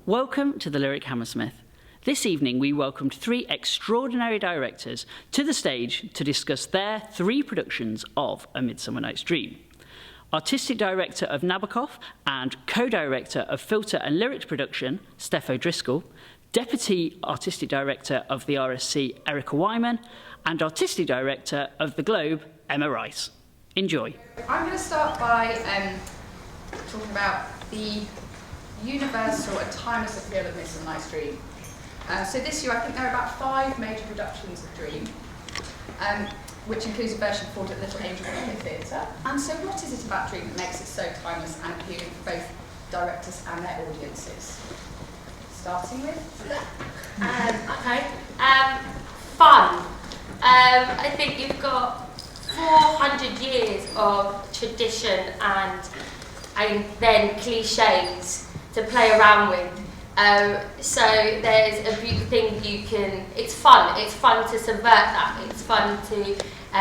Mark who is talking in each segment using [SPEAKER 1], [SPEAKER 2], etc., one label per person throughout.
[SPEAKER 1] Welcome to the Lyric Hammersmith. This evening we welcomed three extraordinary directors to the stage to discuss their three productions of A Midsummer Night's Dream. Artistic Director of Nabokov and Co-Director of Filter and Lyrics Production, Stef O'Driscoll, Deputy Artistic Director of the RSC, Erica Whyman, and Artistic Director of The Globe, Emma Rice. Enjoy.
[SPEAKER 2] I'm going to start by talking about the universal and timeless appeal of Midsummer Night's Dream. So this year I think there are about 5 major productions of Dream, which includes a version performed at Little Angel Theatre. And so what is it about Dream that makes it so timeless and appealing for both directors and their audiences? Starting with?
[SPEAKER 3] Fun. I think you've got 400 years of tradition and then cliches to play around with. So there's a beautiful thing it's fun to subvert that, it's fun to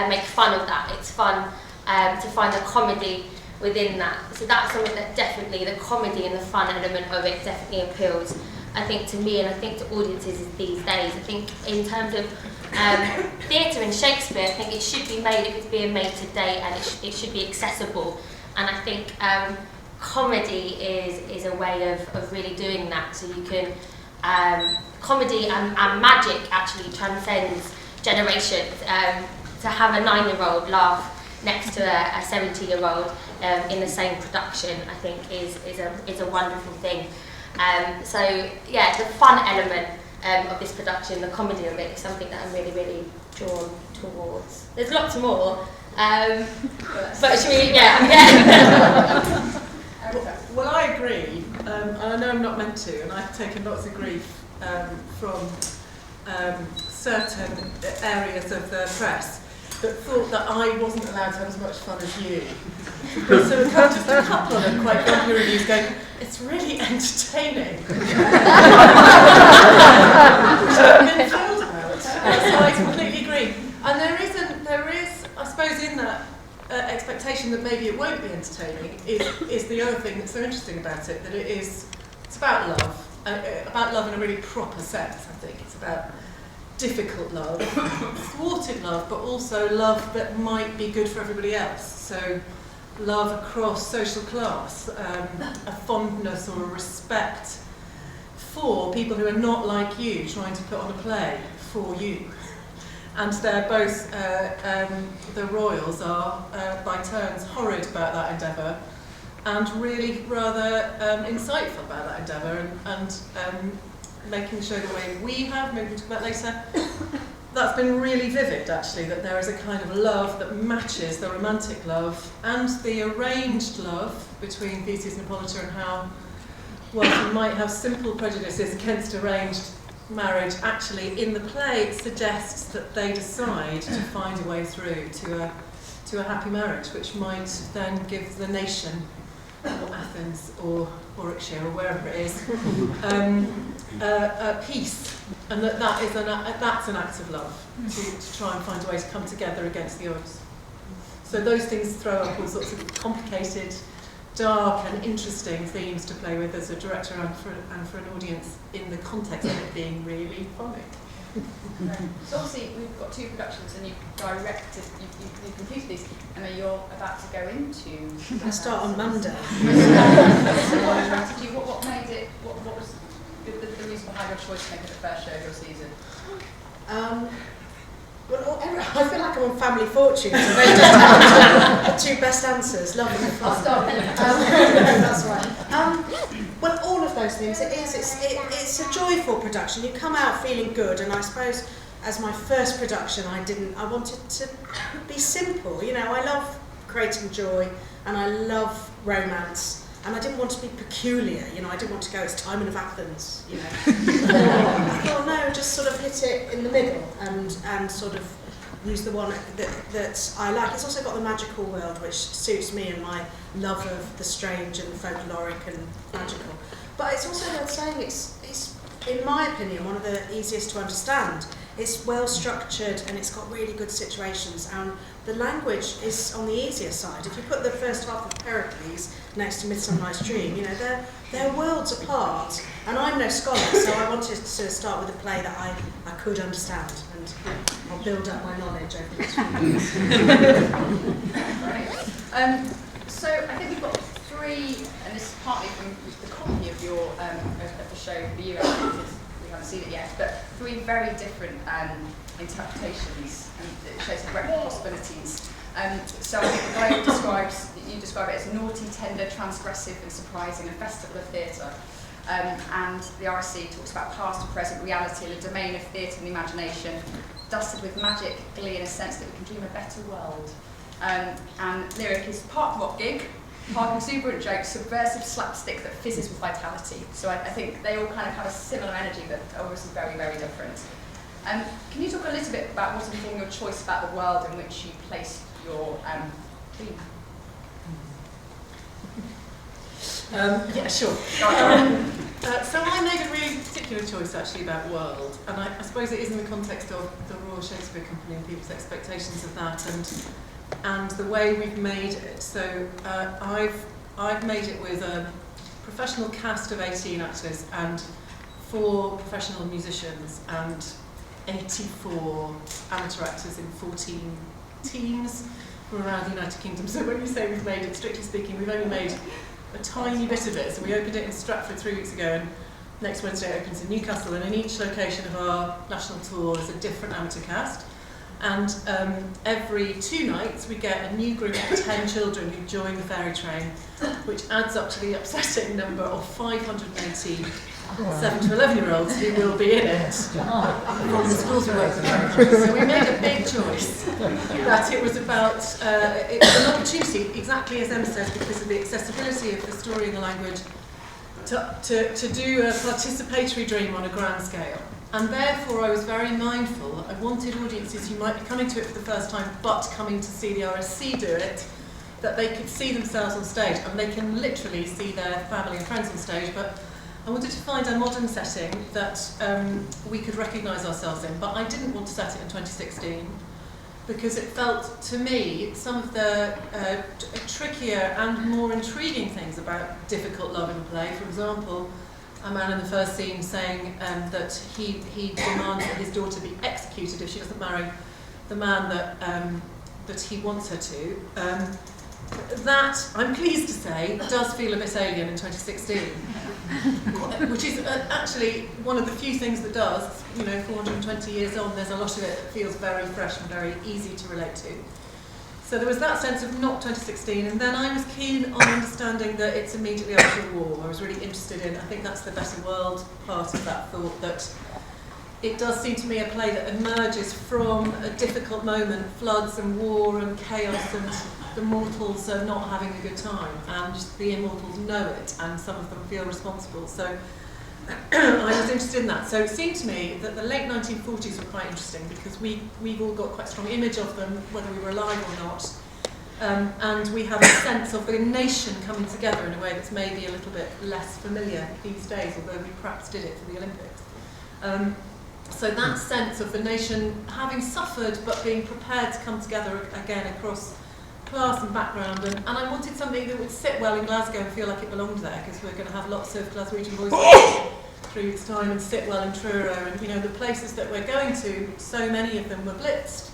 [SPEAKER 3] make fun of that, it's fun to find a comedy within that. So that's something that definitely, the comedy and the fun element of it definitely appeals, I think, to me and I think to audiences these days. I think in terms of theatre and Shakespeare, I think it should be made if it's being made today, and it should be accessible. And I think comedy is a way of really doing that. So you can, comedy and magic actually transcends generations. To have a 9-year-old laugh next to a 70-year-old in the same production, I think is a wonderful thing. So yeah, the fun element of this production, the comedy of it, is something that I'm really, really drawn towards. There's lots more, but should we, yeah.
[SPEAKER 4] Well, I agree, and I know I'm not meant to, and I've taken lots of grief from certain areas of the press that thought that I wasn't allowed to have as much fun as you. So we've had just a couple of them quite grumpy reviews going, it's really entertaining. Which I've been told about. So I completely agree. And there is, I suppose, in that expectation that maybe it won't be entertaining is the other thing that's so interesting about it, that it's about love in a really proper sense. I think it's about difficult love, thwarted love, but also love that might be good for everybody else. So love across social class, a fondness or a respect for people who are not like you, trying to put on a play for you. And they're both, the royals are by turns horrid about that endeavour and really rather insightful about that endeavour, and making the show the way we have, maybe we'll talk about later. That's been really vivid, actually, that there is a kind of love that matches the romantic love and the arranged love between Theseus and Hippolyta, and how, whilst you might have simple prejudices against arranged marriage, actually in the play it suggests that they decide to find a way through to a happy marriage, which might then give the nation, or Athens or Warwickshire or wherever it is, peace, and that's an act of love, to try and find a way to come together against the odds. So those things throw up all sorts of complicated, dark and interesting themes to play with as a director and for an audience, in the context of it being really funny.
[SPEAKER 2] So obviously we've got 2 productions and you've directed, you've completed these, and then you're about to go into...
[SPEAKER 5] I start on Monday.
[SPEAKER 2] So what attracted you? What made it? What was the reason behind your choice to make it the first show of your season?
[SPEAKER 5] Well, I feel like I'm on Family Fortune, so they just have the 2 best answers. Lovely fun.
[SPEAKER 2] I'll start with you.
[SPEAKER 5] That's right. Well, all of those things. It's a joyful production. You come out feeling good, and I suppose as my first production, I wanted to be simple. You know, I love creating joy, and I love romance, and I didn't want to be peculiar. You know, I didn't want to go, it's Timon of Athens. You know, I thought, no, just sort of hit it in the middle, and sort of use the one that I like. It's also got the magical world, which suits me and my love of the strange and folkloric and magical. But it's also worth saying it's in my opinion, one of the easiest to understand. it's well structured and it's got really good situations, and the language is on the easier side. If you put the first half of Pericles next to Midsummer Night's Dream, you know, they're worlds apart, and I'm no scholar, so I wanted to start with a play that I could understand, and I'll build up my knowledge over the next few years.
[SPEAKER 2] Right. So I think we've got three, and this is partly from the copy of your of the show for you, we haven't seen it yet, but three very different interpretations, and it shows a breadth of possibilities. So I think the way you describe it as naughty, tender, transgressive and surprising, a festival of theatre. And the RSC talks about past and present reality in a domain of theatre and the imagination, dusted with magic, glee and a sense that we can dream a better world. And lyric is part rock gig, part exuberant joke, subversive slapstick that fizzes with vitality. So I think they all kind of have a similar energy, but obviously very, very different. Can you talk a little bit about what informed your choice about the world in which you placed your theme?
[SPEAKER 4] Yeah, sure. So I made a really particular choice actually about world, and I suppose it is in the context of the Royal Shakespeare Company and people's expectations of that, and the way we've made it. So I've made it with a professional cast of 18 actors and 4 professional musicians and 84 amateur actors in 14 teams from around the United Kingdom. So when you say we've made it, strictly speaking, we've only made a tiny bit of it. So we opened it in Stratford 3 weeks ago, and next Wednesday it opens in Newcastle, and in each location of our national tour is a different amateur cast. And every 2 nights we get a new group of 10 children who join the fairy train, which adds up to the upsetting number of 580 7 to 11-year-olds who will be in it from the schools we work with. So we made a big choice that it was about, it was an opportunity, exactly as Emma says, because of the accessibility of the story and the language, to do a participatory dream on a grand scale. And therefore I was very mindful. I wanted audiences who might be coming to it for the first time but coming to see the RSC do it, that they could see themselves on stage, and they can literally see their family and friends on stage, but I wanted to find a modern setting that we could recognise ourselves in, but I didn't want to set it in 2016 because it felt, to me, some of the trickier and more intriguing things about difficult love in a play. For example, a man in the first scene saying that he demands that his daughter be executed if she doesn't marry the man that he wants her to. That, I'm pleased to say, does feel a bit alien in 2016, which is actually one of the few things that does. You know, 420 years on, there's a lot of it that feels very fresh and very easy to relate to. So there was that sense of not 2016, and then I was keen on understanding that it's immediately after the war. I was really interested in, I think that's the better world part of that thought, that it does seem to me a play that emerges from a difficult moment, floods and war and chaos, and the mortals are not having a good time, and the immortals know it, and some of them feel responsible. So I was interested in that. So it seemed to me that the late 1940s were quite interesting because we've all got quite a strong image of them, whether we were alive or not. And we have a sense of the nation coming together in a way that's maybe a little bit less familiar these days, although we perhaps did it for the Olympics. So that sense of the nation having suffered but being prepared to come together again across class and background, and I wanted something that would sit well in Glasgow and feel like it belonged there, because we're going to have lots of Glaswegian voices 3 weeks' time, and sit well in Truro, and you know the places that we're going to, so many of them were blitzed.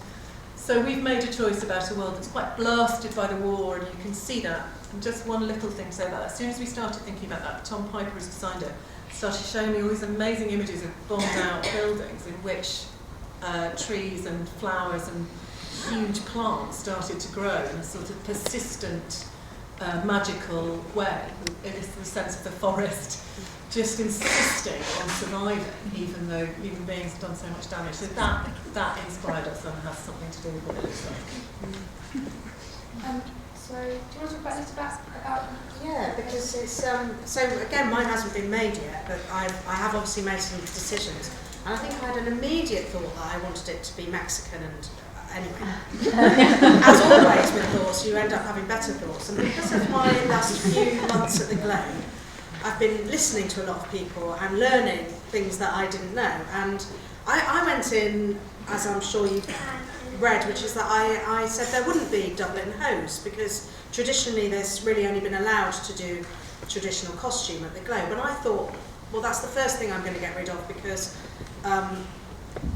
[SPEAKER 4] So we've made a choice about a world that's quite blasted by the war, and you can see that. And just one little thing to say about that. As soon as we started thinking about that, Tom Piper, as designed it, started showing me all these amazing images of bombed out buildings in which trees and flowers and huge plants started to grow in a sort of persistent, magical way. It is the sense of the forest just insisting on surviving, even though human beings have done so much damage. So that inspired us and has something to do with what it looks like.
[SPEAKER 2] So, do you want to talk about this about?
[SPEAKER 5] Yeah, because it's so again, mine hasn't been made yet, but I have obviously made some decisions, and I think I had an immediate thought that I wanted it to be Mexican, and anyway, as always with thoughts, you end up having better thoughts, and because of my last few months at the Glen, I've been listening to a lot of people and learning things that I didn't know. And I went in, as I'm sure you've read, which is that I said there wouldn't be Dublin hose because traditionally there's really only been allowed to do traditional costume at the Globe. And I thought, well, that's the first thing I'm going to get rid of because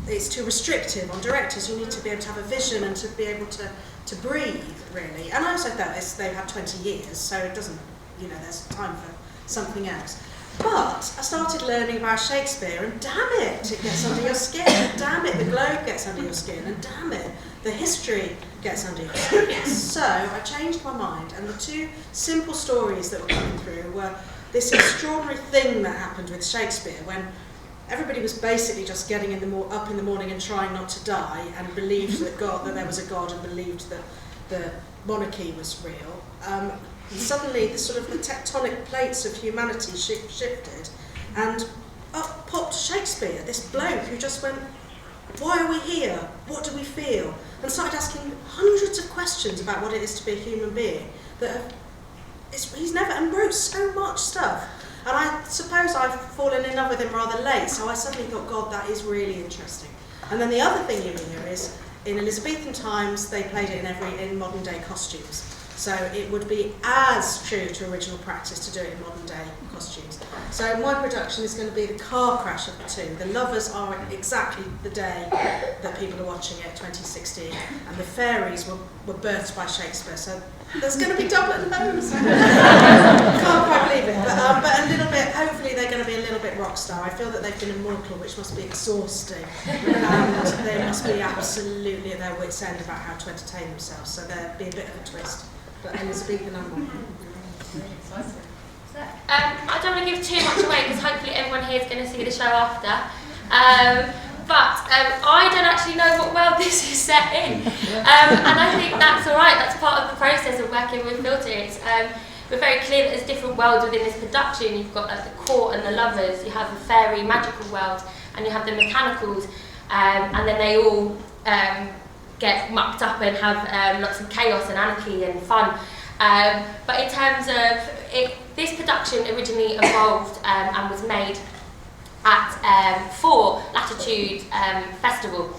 [SPEAKER 5] it's too restrictive on directors. You need to be able to have a vision and to be able to breathe, really. And I also thought they've had 20 years, so it doesn't, there's time for something else. But I started learning about Shakespeare, and damn it gets under your skin, and damn it, the Globe gets under your skin, and damn it, the history gets under your skin. So I changed my mind, and the two simple stories that were coming through were this extraordinary thing that happened with Shakespeare when everybody was basically just getting up in the morning and trying not to die, and believed that there was a God, and believed that the monarchy was real. Suddenly, the tectonic plates of humanity shifted, and up popped Shakespeare, this bloke who just went, "Why are we here? What do we feel?" and started asking hundreds of questions about what it is to be a human being. He's never, and wrote so much stuff. And I suppose I've fallen in love with him rather late, so I suddenly thought, God, that is really interesting. And then the other thing you hear is, in Elizabethan times, they played it in modern day costumes. So it would be as true to original practice to do it in modern day costumes. So my production is going to be the car crash of the two. The lovers are exactly the day that people are watching it, 2016, and the fairies were birthed by Shakespeare. So there's going to be Dublin hose. Can't quite believe it, but a little bit. Hopefully they're going to be a little bit rock star. I feel that they've been immortal, which must be exhausting, and they must be absolutely at their wits' end about how to entertain themselves. So there'll be a bit of a twist. But Elizabethan and
[SPEAKER 3] I don't want to give too much away because hopefully everyone here is going to see the show after. But I don't actually know what world this is set in. And I think that's alright, that's part of the process of working with Filter. We're very clear that there's different worlds within this production. You've got the court and the lovers, you have the fairy magical world, and you have the mechanicals, and then they all get mucked up and have lots of chaos and anarchy and fun. But in terms of it, this production originally evolved and was made at for Latitude Festival.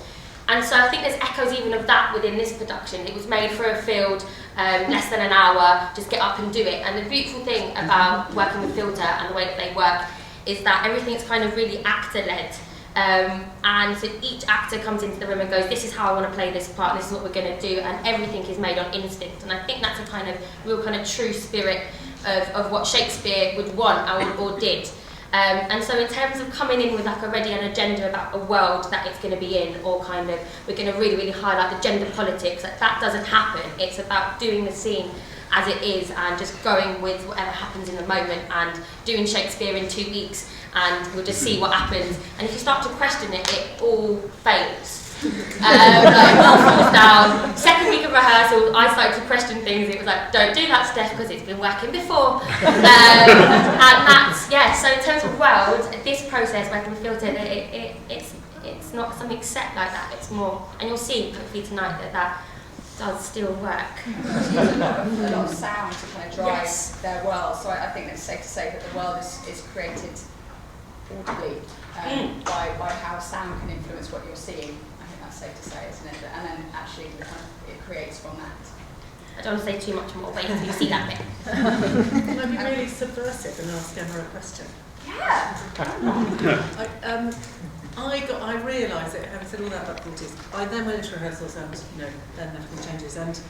[SPEAKER 3] And so I think there's echoes even of that within this production. It was made for a field, less than an hour, just get up and do it. And the beautiful thing about working with Filter and the way that they work is that everything's kind of really actor-led. And so each actor comes into the room and goes, this is how I want to play this part, this is what we're going to do, and everything is made on instinct. And I think that's a kind of real kind of true spirit of what Shakespeare would want or did. And so in terms of coming in with like already an agenda about a world that it's going to be in, or kind of we're going to really, really highlight the gender politics, that doesn't happen. It's about doing the scene as it is and just going with whatever happens in the moment and doing Shakespeare in 2 weeks, and we'll just see what happens. And if you start to question it, it all fails. Like all falls down. Second week of rehearsal, I started to question things. It was like, don't do that, Stef, because it's been working before. And that's, yeah, so in terms of world, this process working with Filter, it's not something set like that, it's more, and you'll see hopefully tonight that does still work.
[SPEAKER 2] A lot of sound to kind of drive their world, so I think it's safe to say that the world is created audibly by how sound can influence what you're seeing. I think that's safe to say, isn't it? And then actually it creates from that.
[SPEAKER 3] I don't want to say too much more, wait until you see that bit.
[SPEAKER 4] Can I be really subversive and ask Emma a question?
[SPEAKER 2] Yeah.
[SPEAKER 4] I realised it, having said all that about difficulties, I then went into rehearsals and, then nothing changes, and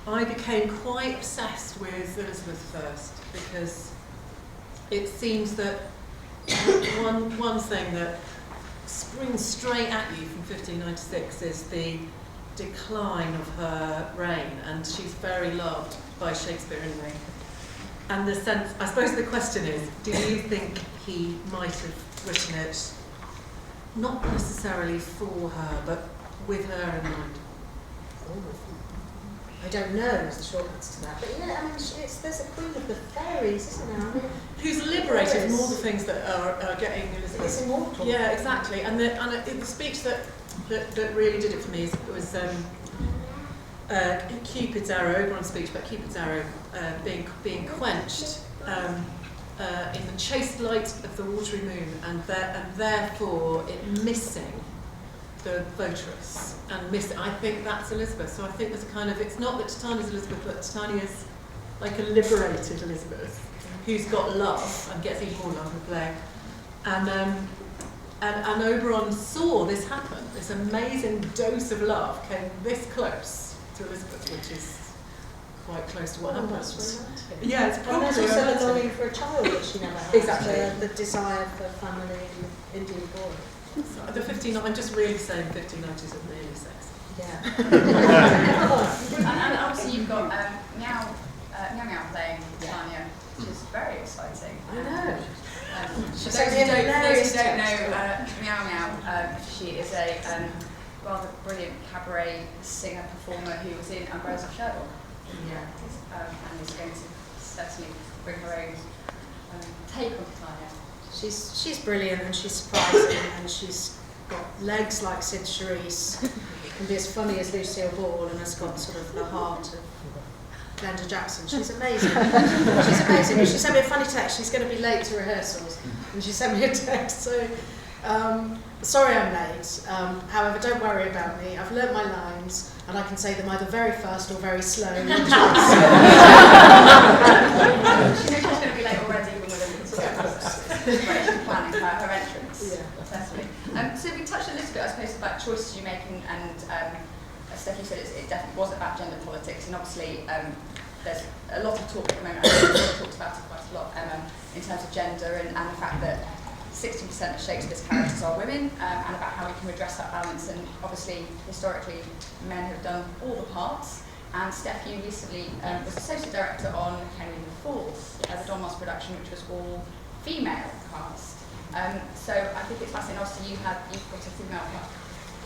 [SPEAKER 4] I became quite obsessed with Elizabeth first, because it seems that one thing that springs straight at you from 1596 is the decline of her reign, and she's very loved by Shakespeare anyway. And the sense, I suppose the question is, do you think he might have written it not necessarily for her, but with her in mind?
[SPEAKER 5] I don't know is the short answer to that, but yeah, I mean, there's a queen of the fairies, isn't there? I mean,
[SPEAKER 4] who's liberated from all the things that are getting Elizabeth.
[SPEAKER 5] It's immortal.
[SPEAKER 4] Yeah, exactly. And the speech that really did it for me was Cupid's arrow, one speech about Cupid's arrow being quenched. in the chaste light of the watery moon, and therefore it missing the votaress and missing. I think that's Elizabeth. So I think there's a kind of, it's not that Titania's Elizabeth, but Titania's like a liberated Elizabeth who's got love and gets even more love in the play. And Oberon saw this happen. This amazing dose of love came this close to Elizabeth, which is quite close to what happened.
[SPEAKER 5] That's romantic.
[SPEAKER 4] Yeah, it's
[SPEAKER 5] And
[SPEAKER 4] probably
[SPEAKER 5] there's also the
[SPEAKER 4] romantic.
[SPEAKER 5] longing for a child that she never had.
[SPEAKER 4] Exactly.
[SPEAKER 5] The desire for family and Indian boy.
[SPEAKER 4] So the 15, I'm just really saying 1590s are really sexy.
[SPEAKER 5] Yeah.
[SPEAKER 2] And obviously you've got Meow playing Tanya, which is very exciting.
[SPEAKER 5] I know.
[SPEAKER 2] For
[SPEAKER 5] So
[SPEAKER 2] those
[SPEAKER 5] the
[SPEAKER 2] who don't
[SPEAKER 5] hilarious
[SPEAKER 2] know,
[SPEAKER 5] text.
[SPEAKER 2] Meow, she is a rather brilliant cabaret singer performer who was in Umbrellas of Cherbourg.
[SPEAKER 4] Yeah.
[SPEAKER 2] And is going to certainly bring her own take on Tanya.
[SPEAKER 5] She's brilliant and she's surprising and she's got legs like Sid Charisse, can be as funny as Lucille Ball and has got sort of the heart of Glenda Jackson. She's amazing. She's amazing. She sent me a funny text. She's going to be late to rehearsals and she sent me a text. So sorry I'm late. However, don't worry about me. I've learnt my lines and I can say them either very fast or very slow.
[SPEAKER 2] She knows she's going to be late already when we're looking to go. She's planning her entrance.
[SPEAKER 5] Yeah.
[SPEAKER 2] Certainly. So we touched a little bit, I suppose, about choices you make, and as Stef, you said, it definitely was about gender politics, and obviously there's a lot of talk at the moment. I think we've talked about it quite a lot in terms of gender and the fact that 60% of Shakespeare's characters are women, and about how we can redress that balance. And obviously, historically, men have done all the parts. And Stef, you recently was associate director on Henry IV, the Don Moss production, which was all female cast. So I think it's fascinating. Obviously, you've got a female cast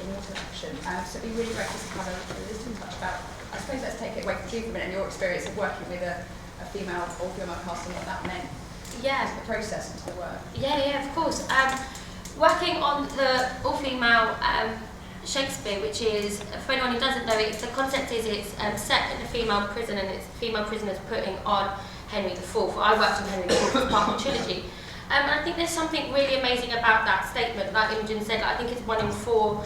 [SPEAKER 2] in your production. So it'd be really great just to have a little touch about. I suppose let's take it away from you for a minute and your experience of working with a female or female cast and what that meant.
[SPEAKER 3] Yeah.
[SPEAKER 2] The process into the work.
[SPEAKER 3] Yeah, of course. Working on the all-female Shakespeare, which is, for anyone who doesn't know, the concept is it's set in a female prison and it's female prisoners putting on Henry IV. I worked on Henry IV as part of the trilogy. And I think there's something really amazing about that statement. Like Imogen said, I think it's 1 in 4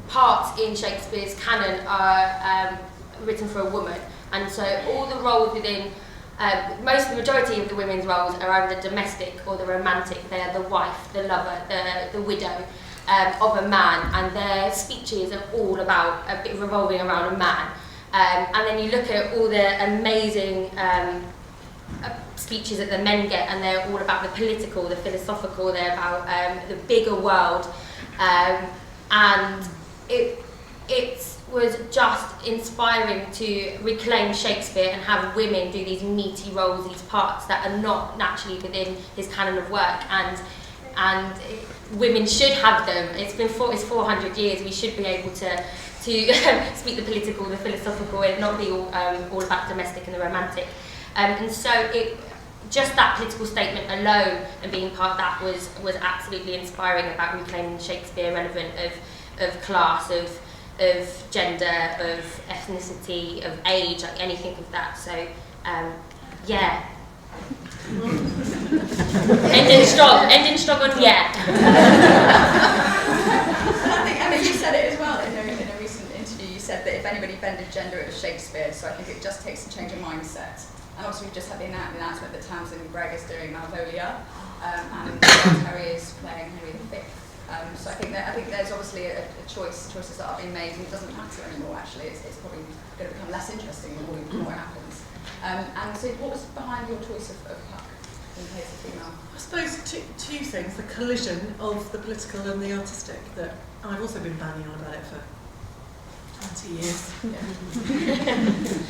[SPEAKER 3] parts in Shakespeare's canon are written for a woman. And so all the roles within the majority of the women's roles are either domestic or the romantic. They're the wife, the lover, the widow of a man, and their speeches are all about a bit revolving around a man. And then you look at all the amazing speeches that the men get, and they're all about the political, the philosophical. They're about the bigger world, and it was just inspiring to reclaim Shakespeare and have women do these meaty roles, these parts that are not naturally within his canon of work, and women should have them. It's 400 years. We should be able to speak the political, the philosophical, and not be all about domestic and the romantic. And so just that political statement alone and being part of that was absolutely inspiring about reclaiming Shakespeare, relevant of class, of gender, of ethnicity, of age, like anything of that. So, yeah. Ending strong on yeah.
[SPEAKER 2] I think, Emma, you said it as well in a recent interview. You said that if anybody bended gender, it was Shakespeare. So I think it just takes a change of mindset. And also we've just had the announcement that Townsend Gregg is doing Malvolio, and Terry is playing Henry V. So I think there's obviously choices that are being made, and it doesn't matter anymore. Actually, it's probably going to become less interesting the more it happens. And so, what was behind your choice of Puck in the case of female?
[SPEAKER 4] I suppose two things: the collision of the political and the artistic. That I've also been banging on about it for 20 years.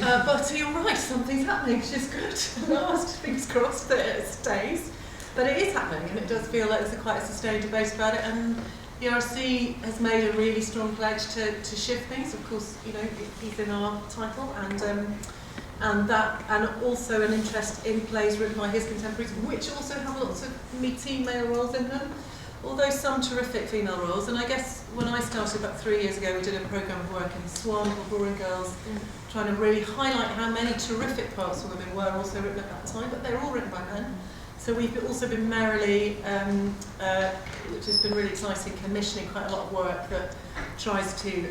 [SPEAKER 4] Yeah. But you're right, something's happening, which is good. Fingers crossed that it stays. But it is happening, and it does feel like there's quite a sustained debate about it. And the ERC has made a really strong pledge to shift things. Of course, he's in our title, and also an interest in plays written by his contemporaries, which also have lots of meaty male roles in them, although some terrific female roles. And I guess when I started about 3 years ago, we did a programme of work in Swan called Roaring Girls, trying to really highlight how many terrific parts for women were also written at that time, but they're all written by men. So we've also been merrily, which has been really exciting, commissioning quite a lot of work that tries to,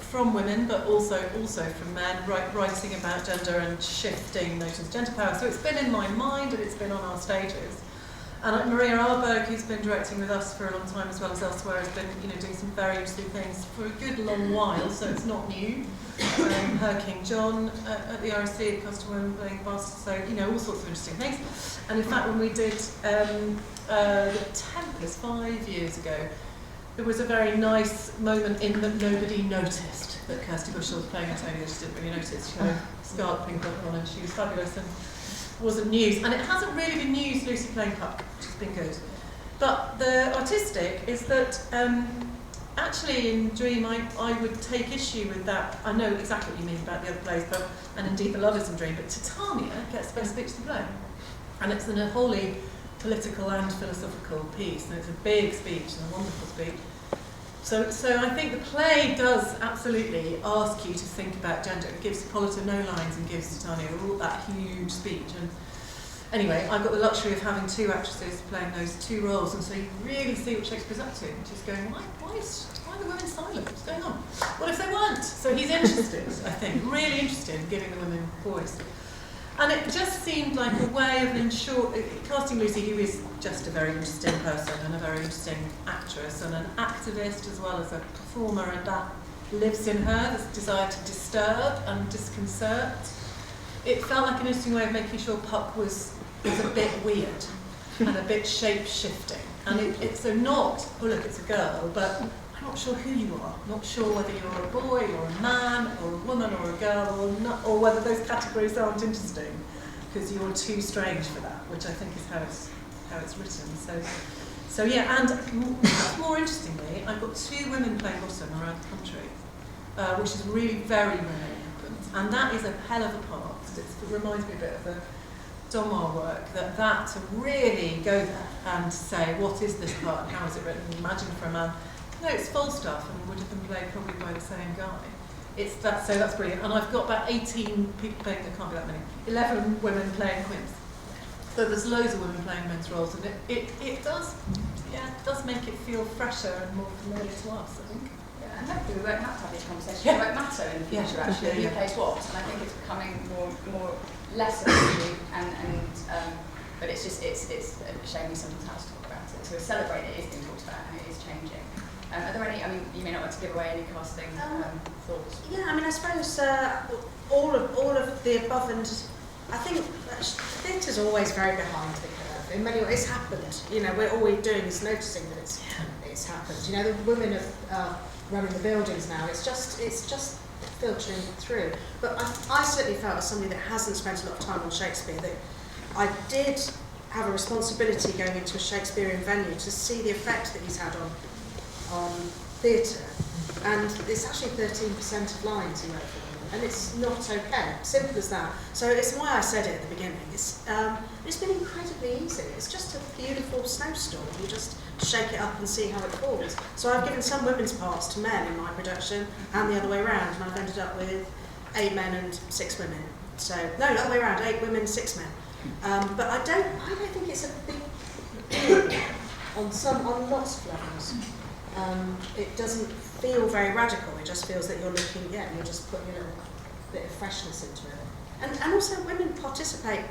[SPEAKER 4] from women, but also from men, writing about gender and shifting notions of gender power. So it's been in my mind and it's been on our stages. And Maria Arberg, who's been directing with us for a long time as well as elsewhere, has been doing some very interesting things for a good long while, so it's not new. Her King John at the RSC, Costa Women playing bust, so all sorts of interesting things. And in fact, when we did The Tempest 5 years ago, there was a very nice moment in that nobody noticed that Kirsty Bushell was playing Antonia. She didn't really notice. She had a scarlet pink on and she was fabulous and wasn't news. And it hasn't really been news, Lucy playing Puck, which has been good. But the artistic is that actually in Dream I would take issue with that. I know exactly what you mean about the other plays, and indeed The Lovers in Dream, but Titania gets the best speech of the play. And it's a wholly political and philosophical piece, and it's a big speech and a wonderful speech. So I think the play does absolutely ask you to think about gender. It gives Hippolyta no lines and gives Titania all that huge speech. And anyway, I've got the luxury of having two actresses playing those two roles, and so you really see what Shakespeare's up to, which is going, why are the women silent? What's going on? What if they weren't? So he's interested, I think, really interested in giving the women voice. And it just seemed like a way of casting Lucy, who is just a very interesting person and a very interesting actress and an activist as well as a performer, and that lives in her, this desire to disturb and disconcert. It felt like an interesting way of making sure Puck was a bit weird and a bit shape-shifting. And it's not, oh look, it's a girl, but I'm not sure who you are. Not sure whether you're a boy or a man or a woman or a girl or whether those categories aren't interesting because you're too strange for that, which I think is how it's written. So yeah, and more interestingly, I've got two women playing bottom around the country, which is really very rarely happens, and that is a hell of a part. It reminds me a bit of the Domar work, that to really go there and say, what is this part and how is it written? Imagine for a man. No, it's Falstaff and would have been played probably by the same guy. So that's brilliant. And I've got about 18 people playing, there can't be that many, 11 women playing queens. So there's loads of women playing men's roles, and it does make it feel fresher and more familiar to us, I think.
[SPEAKER 2] Yeah, and hopefully we won't have to have these conversations. It won't matter in the future, actually. Who plays what? And I think it's becoming less of an issue, but it's a shame we sometimes have to talk about it. So we celebrate it is being talked about and it is changing. Are there any, you may not want to give away any casting thoughts?
[SPEAKER 5] Yeah, I suppose all of the above, and I think theatre's always very behind the curve. In many ways, it's happened. All we're doing is noticing that it's happened. The women are running the buildings now. It's just filtering through. But I certainly felt, as somebody that hasn't spent a lot of time on Shakespeare, that I did have a responsibility going into a Shakespearean venue to see the effect that he's had on theatre. And it's actually 13% of lines he wrote for them, and it's not okay. Simple as that. So it's why I said it at the beginning. It's been incredibly easy. It's just a beautiful snowstorm. You just shake it up and see how it falls. So I've given some women's parts to men in my production, and the other way around, and I've ended up with 8 men and 6 women. So no, the other way around, 8 women, 6 men. But I don't think it's a big deal on lots of levels. It doesn't feel very radical. It just feels that you're just putting a little bit of freshness into it. And also women participate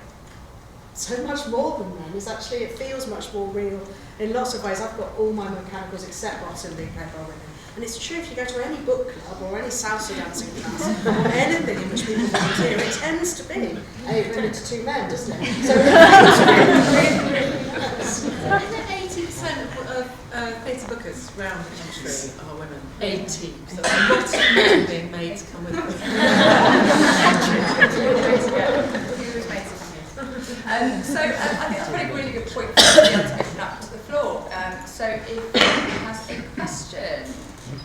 [SPEAKER 5] so much more than men. It feels much more real in lots of ways. I've got all my mechanicals except bottom being played by women. And it's true if you go to any book club or any salsa dancing class or anything in which people volunteer, it tends to be 8 women to 2 men, doesn't it? So really nice.
[SPEAKER 4] Isn't it 80% of theatre bookers round the country are women? 80. So there's a lot of men being made to come with them.
[SPEAKER 2] So I think that's probably a really good point for me to open up to the floor. So if anyone has a question,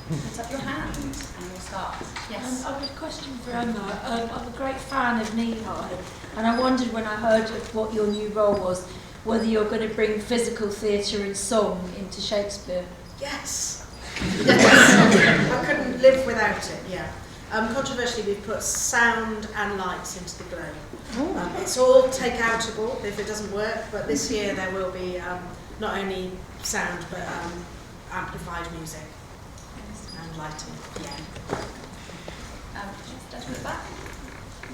[SPEAKER 2] put up your hand and we'll start. Yes.
[SPEAKER 6] I've got a question for Emma. I'm a great fan of Knee High, and I wondered when I heard of what your new role was, whether you're going to bring physical theatre and song into Shakespeare.
[SPEAKER 5] Yes. I couldn't live without it, yeah. Controversially, we've put sound and lights into the globe. It's all take-outable if it doesn't work, but this year there will be not only sound but amplified music and lighting. Yeah.
[SPEAKER 2] Just at the back.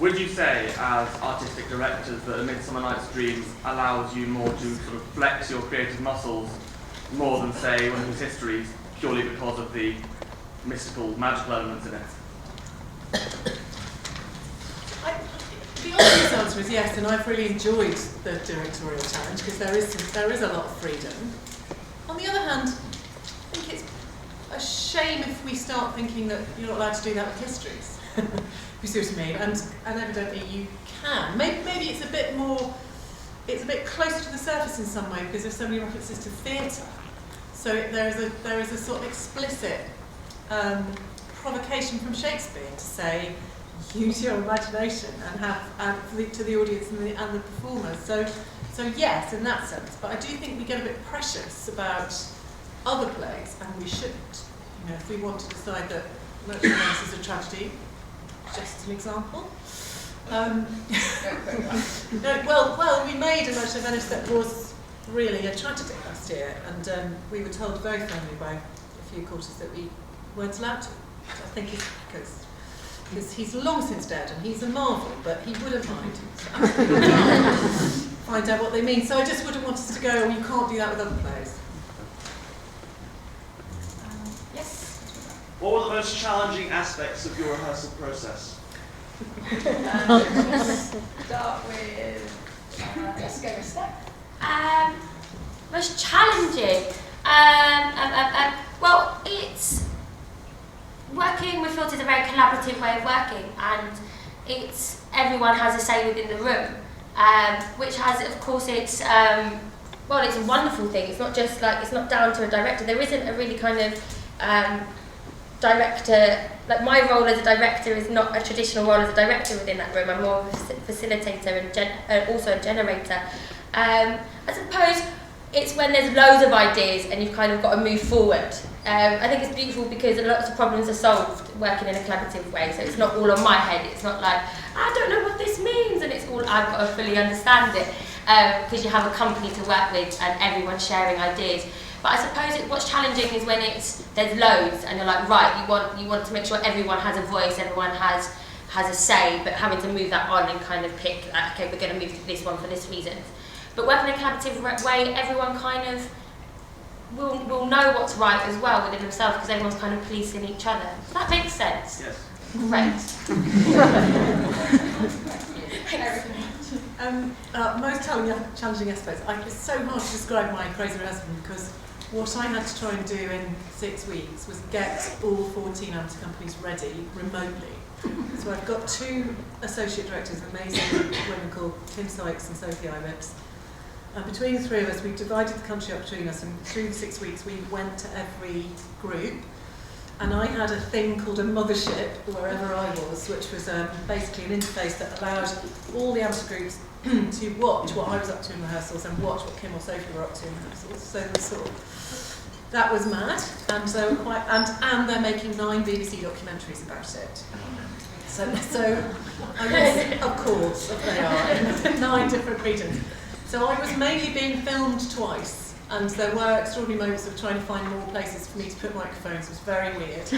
[SPEAKER 7] Would you say, as artistic directors, that A Midsummer Night's Dream allows you more to sort of flex your creative muscles more than, say, Women's Histories, purely because of the mystical, magical elements in it?
[SPEAKER 4] The obvious answer is yes, and I've really enjoyed the directorial challenge because there is a lot of freedom. On the other hand, I think it's a shame if we start thinking that you're not allowed to do that with histories. You see what I mean? And evidently you can. Maybe it's a bit more, it's a bit closer to the surface in some way because there's so many references to theatre. So there is a sort of explicit provocation from Shakespeare to say, use your imagination and have to the audience and the performers. So yes, in that sense. But I do think we get a bit precious about other plays, and we shouldn't. You know, if we want to decide that Merchant of Venice is a tragedy, just an example. No, well, we made a Merchant of Venice that was really a tragedy last year, and we were told very firmly by a few quarters that we weren't allowed to. Which I think is because he's long since dead and he's a marvel, but he wouldn't mind. Find out what they mean. So I just wouldn't want us to go, oh, you can't do that with other plays.
[SPEAKER 2] Yes?
[SPEAKER 8] What were the most challenging aspects of your rehearsal process?
[SPEAKER 2] Start with, let's go with Stef.
[SPEAKER 3] Most challenging? Well, it's working with films is a very collaborative way of working, and it's everyone has a say within the room, which has, of course, it's it's a wonderful thing. It's not just like, it's not down to a director. There isn't a really kind of director, like my role as a director is not a traditional role as a director within that room. I'm more of a facilitator and also a generator. I suppose it's when there's loads of ideas and you've kind of got to move forward. I think it's beautiful because lots of problems are solved working in a collaborative way, so it's not all on my head. It's not like, I don't know what this means, and it's all, I've got to fully understand it, because you have a company to work with and everyone's sharing ideas. But I suppose what's challenging is when there's loads and you're like, right, you want to make sure everyone has a voice, everyone has a say, but having to move that on and kind of pick, okay, we're going to move this one for this reason. But working in a collaborative way, everyone kind of will know what's right as well within themselves, because everyone's kind of policing each other. Does that make sense?
[SPEAKER 8] Yes.
[SPEAKER 3] Great.
[SPEAKER 4] Most challenging aspects. It's so hard to describe my crazy rehearsal because what I had to try and do in 6 weeks was get all 14 amateur companies ready remotely. So I've got 2 associate directors, amazing women called Tim Sykes and Sophie Ives. Between the 3 of us, we divided the country up between us, and through the 6 weeks we went to every group, and I had a thing called a mothership wherever I was, which was basically an interface that allowed all the amateur groups to watch what I was up to in rehearsals and watch what Kim or Sophie were up to in rehearsals. So it was sort of, that was mad, and they were quite, and they're making 9 BBC documentaries about it. So I was, of course, they are, in 9 different regions. So I was mainly being filmed twice, and there were extraordinary moments of trying to find more places for me to put microphones. It was very weird.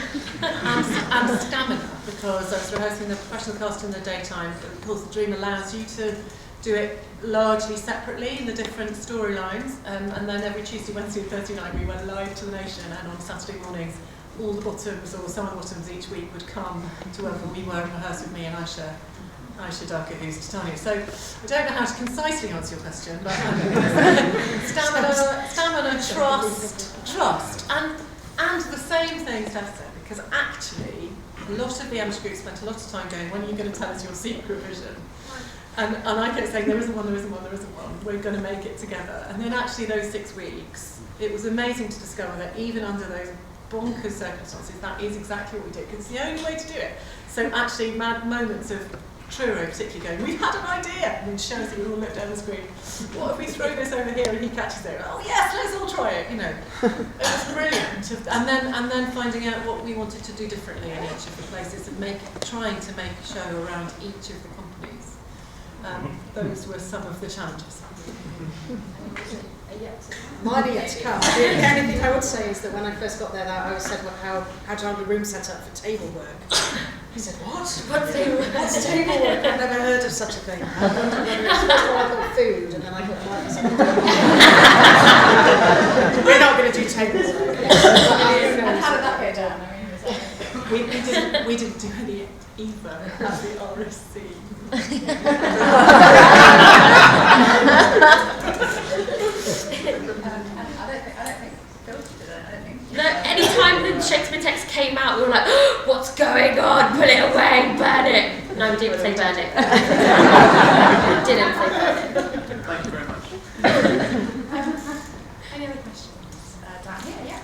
[SPEAKER 4] and stamina, because I was rehearsing the professional cast in the daytime. Of course, the Dream allows you to do it largely separately in the different storylines, and then every Tuesday, Wednesday and Thursday night we went live to the nation, and on Saturday mornings all the bottoms, or some of the bottoms each week, would come to wherever we were and rehearse with me and Aisha Darker, who's Titania. So I don't know how to concisely answer your question, but stamina, trust, and the same thing Stef said, because actually a lot of the amateur groups spent a lot of time going, when are you going to tell us your secret vision? And I kept saying, there isn't one, we're going to make it together. And then actually those 6 weeks, it was amazing to discover that even under those bonkers circumstances, that is exactly what we did, because it's the only way to do it. So actually, moments of Truro particularly going, we've had an idea, and then shows it, we all look down the screen, what if we throw this over here, and he catches it, oh yes, let's all try it, you know. It was brilliant, and then finding out what we wanted to do differently in each of the places, and trying to make a show around each of the companies. Those were some of the challenges.
[SPEAKER 5] Mine are yet to come. The only thing I would say is that when I first got there, I was said, well, how do I have a room set up for table work? I said, what? What's table work? What's table work? I've never heard of such a thing. I wondered whether it's first of all I thought food, and then I got like, we're not going to do table work.
[SPEAKER 2] And how did that go down? I mean, was that...
[SPEAKER 4] we didn't do any either at the RSC.
[SPEAKER 3] No, any time the Shakespeare text came out, we were like, oh, what's going on? Put it away, burn it. No, we didn't say burn it. Didn't say burn it.
[SPEAKER 7] Thank you very much.
[SPEAKER 2] Any other questions? Down here, yeah.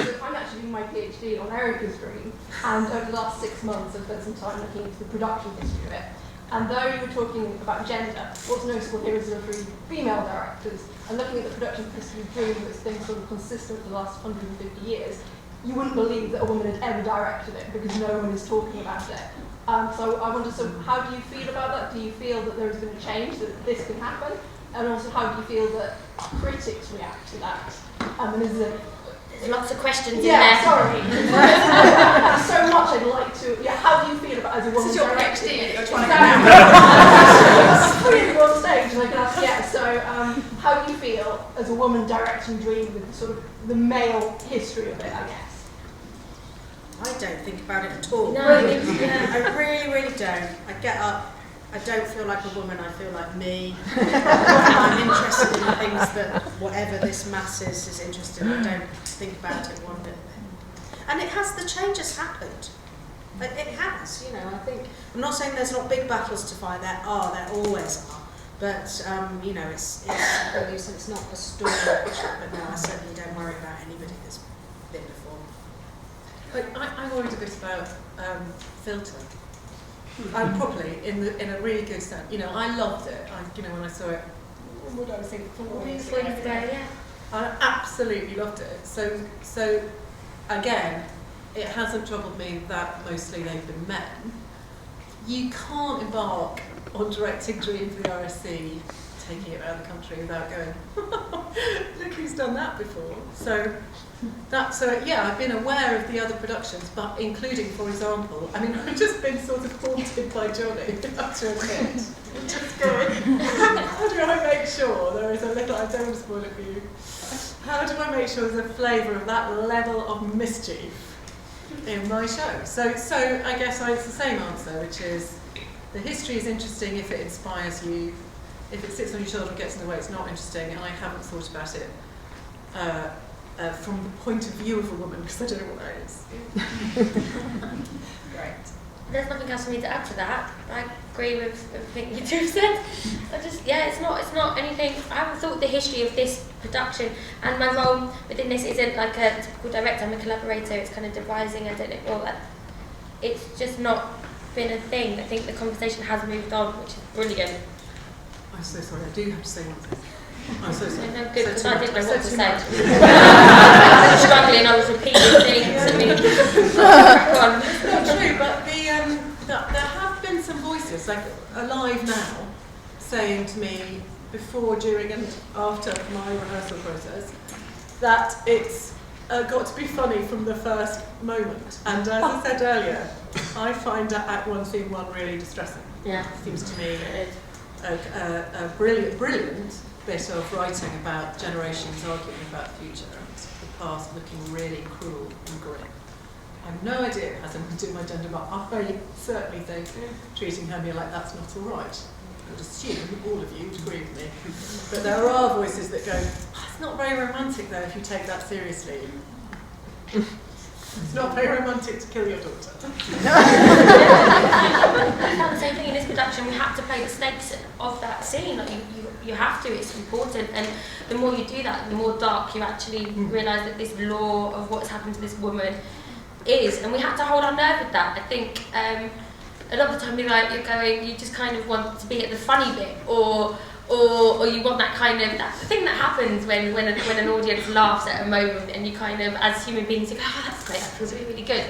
[SPEAKER 9] So I'm actually doing my PhD on Erica's Dream, and over the last 6 months I've spent some time looking into the production history of it. And though you were talking about gender, what's noticeable here is there are 3 female directors, and looking at the production history of Dream that's been sort of consistent for the last 150 years, you wouldn't believe that a woman had ever directed it because no one is talking about it. So I wonder, so how do you feel about that? Do you feel that there has been a change, that this can happen? And also, how do you feel that critics react to that? And is it...
[SPEAKER 3] There's lots of questions in there.
[SPEAKER 9] Yeah, sorry. There's so much I'd like to... Yeah, how do you feel about as a woman?
[SPEAKER 2] This is your PhD that you're trying to
[SPEAKER 9] It's really on stage, and I can ask, yeah, so how do you feel as a woman directing Dream with sort of the male history of it, I guess?
[SPEAKER 5] I don't think about it at all.
[SPEAKER 3] No,
[SPEAKER 5] I really don't. I get up, I don't feel like a woman, I feel like me. I'm interested in things that whatever this mass is interested in. I don't think about it one bit. And the change has happened. It has, you know, I think, I'm not saying there's not big battles to fight, there always are. But, you know, it's not a story, but no, I certainly don't worry about anybody that's been before.
[SPEAKER 4] I worried a bit about filter. Properly, in a really good sense. You know, I loved it. When I saw it, what did I say, 4 years ago?
[SPEAKER 3] Yeah.
[SPEAKER 4] I absolutely loved it. So again, it hasn't troubled me that mostly they've been men. You can't embark on directing Dream for the RSC, taking it around the country without going, look who's done that before. So yeah, I've been aware of the other productions, but including, for example, I've just been sort of haunted by Johnny up to a bit. Just going, how do I make sure there is a little, I don't want to spoil it for you, how do I make sure there's a flavour of that level of mischief in my show? So I guess it's the same answer, which is the history is interesting if it inspires you. If it sits on your shoulder and gets in the way, it's not interesting, and I haven't thought about it from the point of view of a woman, because I don't know what that is.
[SPEAKER 2] Great.
[SPEAKER 3] There's nothing else for me to add to that. I agree with everything you two said. It's not anything. I haven't thought the history of this production, and my role within this isn't like a typical director. I'm a collaborator. It's kind of devising. I don't know. Well, it's just not been a thing. I think the conversation has moved on, which is brilliant.
[SPEAKER 4] I'm so sorry. I do have to say one thing. I'm so sorry.
[SPEAKER 3] No, good, because I didn't know what to say. I was struggling. I was repeating things.
[SPEAKER 4] Not true, but there have been some voices, like alive now, saying to me before, during, and after my rehearsal process that it's got to be funny from the first moment. And as I said earlier, I find Act 1, Scene 1 really distressing.
[SPEAKER 3] Yeah,
[SPEAKER 4] seems to me a brilliant bit of writing about generations arguing about the future and the past looking really cruel and grim. I have no idea it has anything to do with my gender, but I certainly think treating Hermia like that's not all right. I would assume all of you would agree with me. But there are voices that go, it's not very romantic though if you take that seriously. It's not very romantic to kill your daughter.
[SPEAKER 3] I found the same thing in this production. We had to play the stakes of that scene. Like you have to. It's important. And the more you do that, the more dark you actually realise that this law of what's happened to this woman is. And we had to hold our nerve with that. I think a lot of the time you just kind of want to be at the funny bit, or you want that kind of that thing that happens when an audience laughs at a moment, and you kind of, as human beings, you go, oh, that's great, that feels really, really good.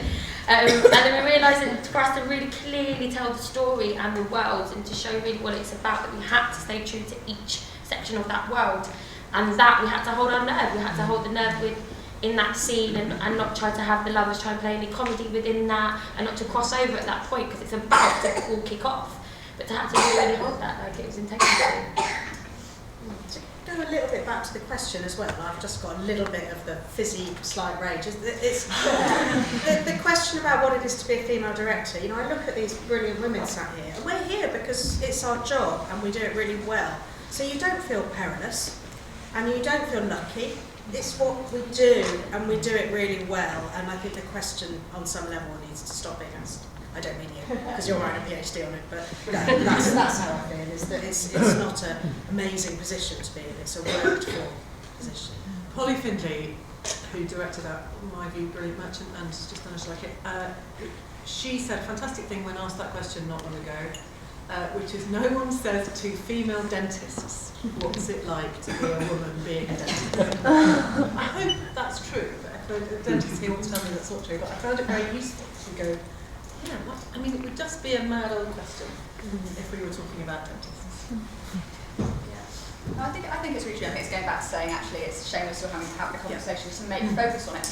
[SPEAKER 3] And then we realise that for us to really clearly tell the story and the world, and to show really what it's about, that we had to stay true to each section of that world, and that we had to hold our nerve. We had to hold the nerve in that scene, and not try to have the lovers try and play any comedy within that, and not to cross over at that point, because it's about to all kick off. But to have to really hold that like it was intended to.
[SPEAKER 5] To go a little bit back to the question as well, I've just got a little bit of the fizzy slight rage. It's the question about what it is to be a female director. You know, I look at these brilliant women sat here, and we're here because it's our job and we do it really well. So you don't feel perilous and you don't feel lucky. It's what we do, and we do it really well. And I think the question on some level needs to stop being asked. I don't mean you, because you're writing a PhD on it, but that's how I feel, is that it's not an amazing position to be in, it's a worked for position.
[SPEAKER 4] Polly Findlay, who directed that, in my view, brilliant Merchant, and just finished like it, she said a fantastic thing when asked that question not long ago, which is, no one says to female dentists, what's it like to be a woman being a dentist? I hope that's true, but if a dentist here will tell me that's not true, but I found it very useful to go, yeah, I mean, it would just be a mad old question if we were talking about dentists.
[SPEAKER 2] Yeah. No, I think it's really true. I think it's going back to saying, actually, it's a shame we're still having a conversation to make focus on it.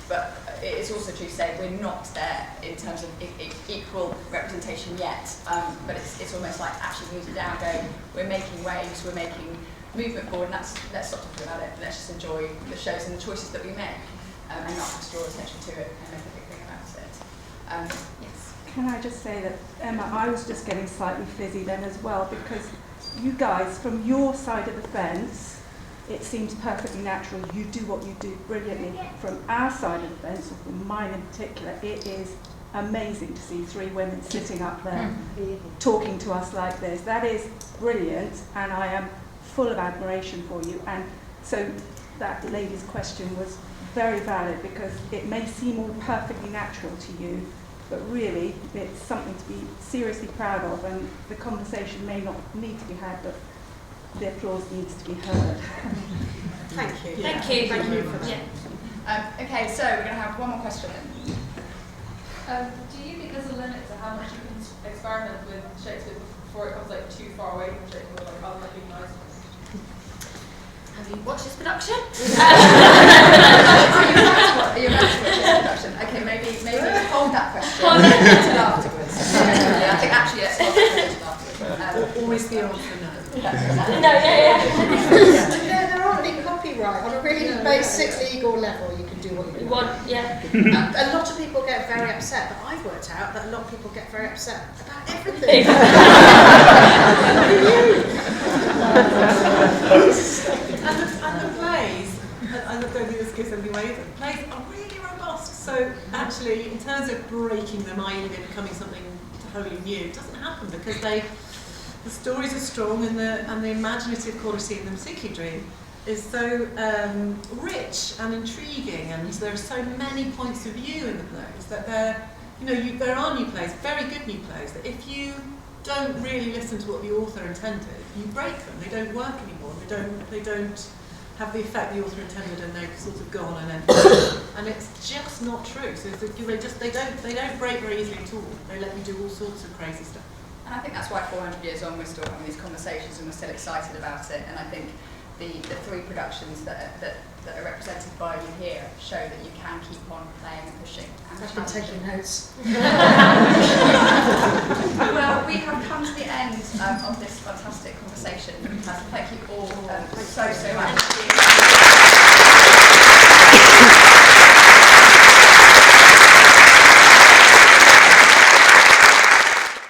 [SPEAKER 2] But it's also true to say we're not there in terms of equal representation yet. But it's almost like actually moving down, going, we're making waves, we're making movement forward, and let's stop talking about it. Let's just enjoy the shows and the choices that we make, and not have to draw attention to it and make a big thing about it. Yes.
[SPEAKER 10] Can I just say that, Emma, I was just getting slightly fizzy then as well, because you guys, from your side of the fence, it seems perfectly natural. You do what you do brilliantly. From our side of the fence, or from mine in particular, it is amazing to see three women sitting up there talking to us like this. That is brilliant, and I am full of admiration for you. And so that lady's question was very valid, because it may seem all perfectly natural to you, but really it's something to be seriously proud of, and the conversation may not need to be had, but the applause needs to be heard.
[SPEAKER 5] Thank you.
[SPEAKER 3] Yeah. Thank you.
[SPEAKER 5] Thank you for that.
[SPEAKER 3] Yeah.
[SPEAKER 2] Okay, so we're going to have one more question then.
[SPEAKER 9] Do you think there's a limit to how much you can experiment with Shakespeare before it becomes too far away from Shakespeare, unrecognised?
[SPEAKER 3] Have you watched this production?
[SPEAKER 2] Are you about to watch this production? Okay, maybe hold that question until afterwards. I think actually let's hold that question afterwards.
[SPEAKER 4] Always the answer no.
[SPEAKER 5] There aren't any copyright. On a really basic legal level, you can do what you want. A lot of people get very upset, but I've worked out that a lot of people get very upset about everything.
[SPEAKER 4] And the plays, I don't think this gives any away, the plays are really robust. So actually, in terms of breaking them, i.e. becoming something totally new, it doesn't happen, because the stories are strong, and the imaginative quality in them, particularly Dream, is so rich and intriguing, and there are so many points of view in the plays that there are new plays, very good new plays, that if you don't really listen to what the author intended, you break them. They don't work anymore. They don't have the effect the author intended, and they've sort of gone and then and it's just not true. So they don't break very easily at all. They let you do all sorts of crazy stuff.
[SPEAKER 2] And I think that's why 400 years on we're still having these conversations and we're still excited about it. And I think the three productions that are represented by you here show that you can keep on playing and pushing. And
[SPEAKER 5] I've been taking notes.
[SPEAKER 2] Well, we have come to the end of this fantastic conversation. Thank you all so much.